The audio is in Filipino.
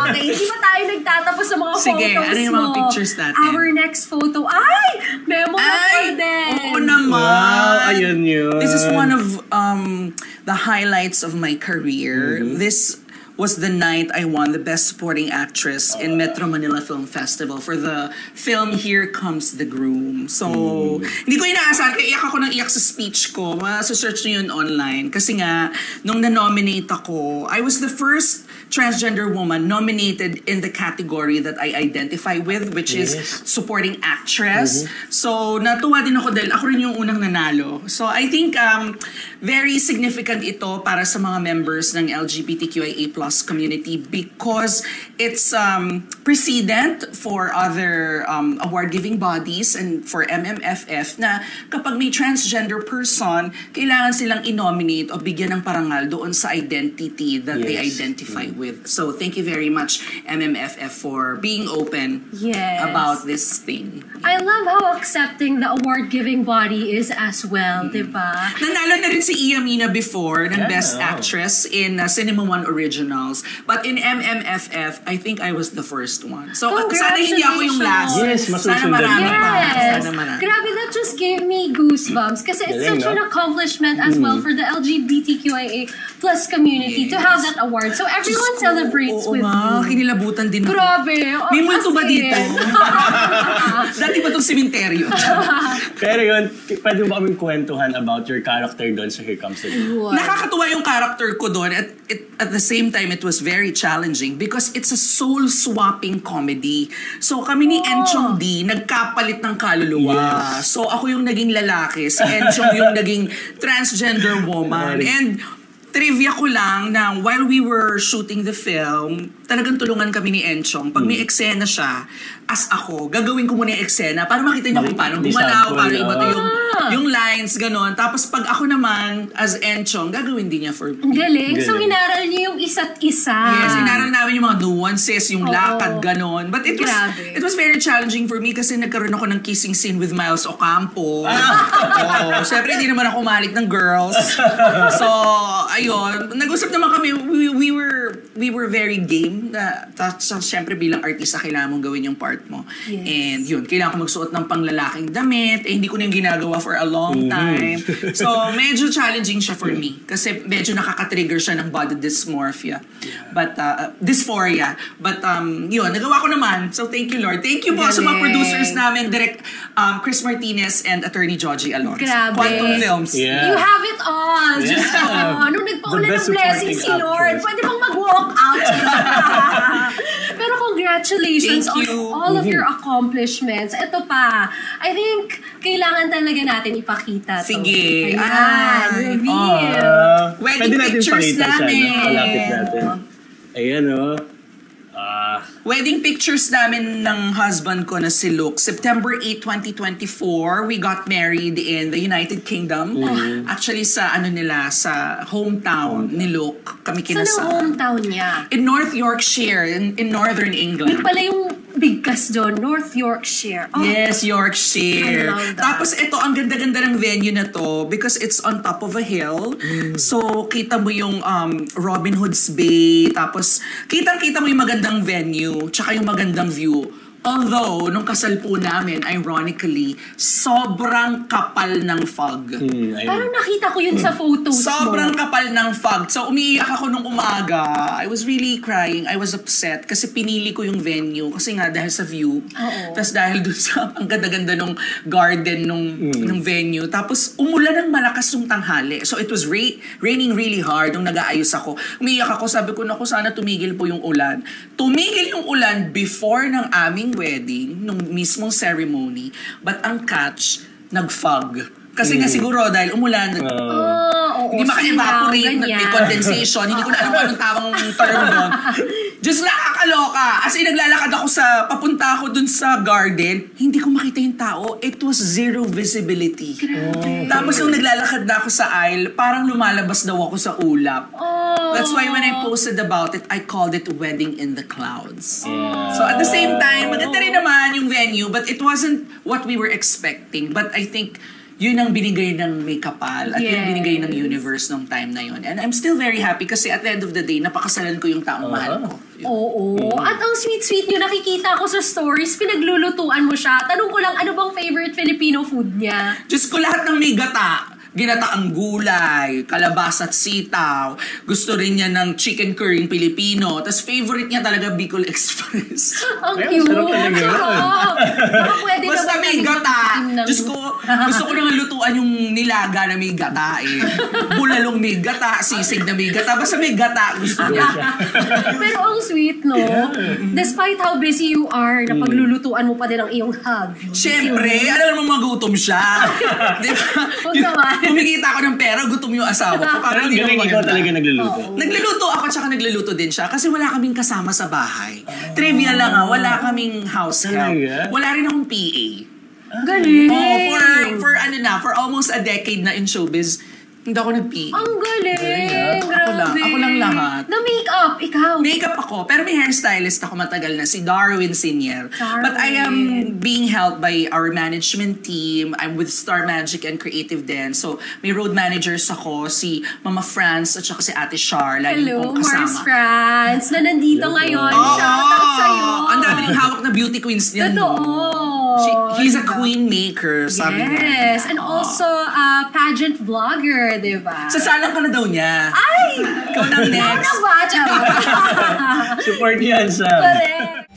Okay, hindi pa tayo nagtatapos sa mga Sige, photos ano yung mga pictures natin? Our next photo, ay! Memorable din! Oo naman! Wow, ayun yun. This is one of the highlights of my career. This was the night I won the Best Supporting Actress in Metro Manila Film Festival for the film Here Comes the Groom. So, hindi ko inaasahan, kaya iyak ako ng iyak sa speech ko. Masasearch nyo yun online. Kasi nga, nung na-nominate ako, I was the first transgender woman nominated in the category that I identify with, which is supporting actress. So, natuwa din ako dahil ako rin yung unang nanalo. So, I think very significant ito para sa mga members ng LGBTQIA+ community because it's precedent for other award-giving bodies and for MMFF na kapag may transgender person, kailangan silang i-nominate o bigyan ng parangal doon sa identity that they identify with. So thank you very much, MMFF, for being open about this thing. I love how accepting the award-giving body is as well, diba? Nanalo na rin si Iya Mina before ng Best Actress in Cinema One Originals. But in MMFF, I think I was the first one. So sana hindi ako yung last. Yes, sana marami pa. Sana marami. Grabe, that just gave me goosebumps kasi it's such an accomplishment as well for the LGBTQIA+ community to have that award. So everyone celebrates with you. Kinilabutan din ako. Grabe. May multo ba dito? Dati ba itong sementeryo? Pero yun, pwede mo ba kaming kwentuhan about your character doon sa Here Comes the Groom? Nakakatuwa yung character ko doon. At the same time, it was very challenging because it's a soul-swapping comedy. So kami ni Enchong D, nagkapalit ng kaluluwa. So ako yung naging lalaki, si Enchong yung naging transgender woman. And trivia ko lang na while we were shooting the film, talagang tulungan kami ni Enchong. Pag may eksena siya, as ako, gagawin ko muna yung eksena para makita niyo kung paano gumalaw, paano ibato yung lines, gano'n. Tapos pag ako naman, as Enchong, gagawin din niya for me. Galing. So, inaral niyo yung isa't isa. Yes, inaral namin yung mga nuances, yung lakad, gano'n. But it was very challenging for me kasi nagkaroon ako ng kissing scene with Miles Ocampo. Siyempre, hindi naman ako malik ng girls. So, ayun. Nag-usap naman kami, we were very game. Siyempre, bilang artista, kailangan mong gawin yung part mo. And yun, kailangan ko magsuot ng panglalaking damit. Hindi ko na yung ginagawa for a long time. So, medyo challenging siya for me. Kasi medyo nakaka-trigger siya ng body dysmorphia. But, dysphoria. But, yun, nagawa ko naman. So, thank you, Lord. Thank you po sa mga producers namin, Direct Chris Martinez and Attorney Georgie Alonso. Grabe. Quantum Films. You have it all. Just nung nagpaulan ng blessing si Lord, pwede bang mag-walk out? Pero congratulations on all of your accomplishments. Ito pa, I think kailangan talaga natin ipakita to. Sige. Ayan, reveal. Wedding pictures namin. Malapit natin. Ayan Wedding pictures namin ng husband ko na si Luke. September 8, 2024, we got married in the United Kingdom. Actually, sa sa hometown ni Luke. Kami kinasal. Saan ang hometown niya? In North Yorkshire, in northern England. Yung pala yung bigkas doon, North Yorkshire. Yes, Yorkshire. I love that. Tapos ito, ang ganda-ganda ng venue na to because it's on top of a hill. So, kita mo yung Robin Hood's Bay. Tapos, kitang-kita mo yung magandang venue tsaka yung magandang view. Although, nung kasal po namin, ironically, sobrang kapal ng fog. Parang nakita ko yun sa photos Sobrang kapal ng fog. So, umiiyak ako nung umaga. I was really crying. I was upset kasi pinili ko yung venue. Kasi nga, dahil sa view. Tapos dahil dun sa ang ganda-ganda nung garden nung venue. Tapos, umulan ng malakas nung tanghali. So, it was raining really hard nung nag-aayos ako. Umiiyak ako. Sabi ko, naku, sana tumigil po yung ulan. Tumigil yung ulan before ng aming wedding, nung mismong ceremony, but ang catch, nag-fog. Kasi nga siguro dahil umulan, hindi maka-evaporate, nag-condensation, hindi ko na alam kung anong tawang term doon. Just nakakaloka. As in, naglalakad ako papunta ako dun sa garden, hindi ko makita yung tao. It was zero visibility. Tapos nung naglalakad na ako sa aisle, parang lumalabas daw ako sa ulap. That's why when I posted about it, I called it Wedding in the Clouds. So at the same time, maganda rin naman yung venue, but it wasn't what we were expecting. But I think yun ang binigay ng may kapal at yun ang binigay ng universe nung time na yun. And I'm still very happy kasi at the end of the day, napakasalan ko yung taong mahal ko. Oo. At ang sweet-sweet nyo, nakikita ko sa stories, pinaglulutuan mo siya. Tanong ko lang, ano bang favorite Filipino food niya? Diyos ko, lahat ng may gata. Ginataang gulay, kalabasa at sitaw. Gusto rin niya ng chicken curry Pilipino. Tapos favorite niya talaga Bicol Express. Ang cute. Baka pwede basta naman may natin gata. magtikim ng- Diyos ko, gusto ko nang lutuan yung nilaga na may gata eh. Bulalong may gata, sisig na may gata. Basta may gata, gusto niya. Pero ang sweet, no? Despite how busy you are, napaglulutuan mo pa din ang iyong hubby. Siyempre, alam mo magutom siya. Di ba? Huwag naman. Kumikita ako ng pera, gutom yung asawa ko. Pero Hindi galing, naman ikaw maganda. talaga nagluluto. Nagluluto ako tsaka nagluluto din siya kasi wala kaming kasama sa bahay. Trivia lang wala kaming house help. Talaga? Wala rin akong PA. Galing. For almost a decade na in showbiz, hindi ako nag-PA. Ang galing. Grabe. Ako lang lahat. Na make-up, ikaw. Makeup ako, pero may hairstylist ako matagal na, si Darwin Sinier. But I am being helped by our management team. I'm with Star Magic and Creative din. So, may road managers ako, si Mama France at saka si Ate Char. Lagi Hello, kong kasama. Mars France, na nandito ngayon. Oo! Shoutout sa'yo. Ang dami ng hawak na beauty queens niyan. Totoo. He's a queen maker, sabi niya. Yes, and also a pageant vlogger, di ba? Sasalang ka na daw niya. Ay! Ikaw na next. Ano ba? Charot. Support yan sa... Correct.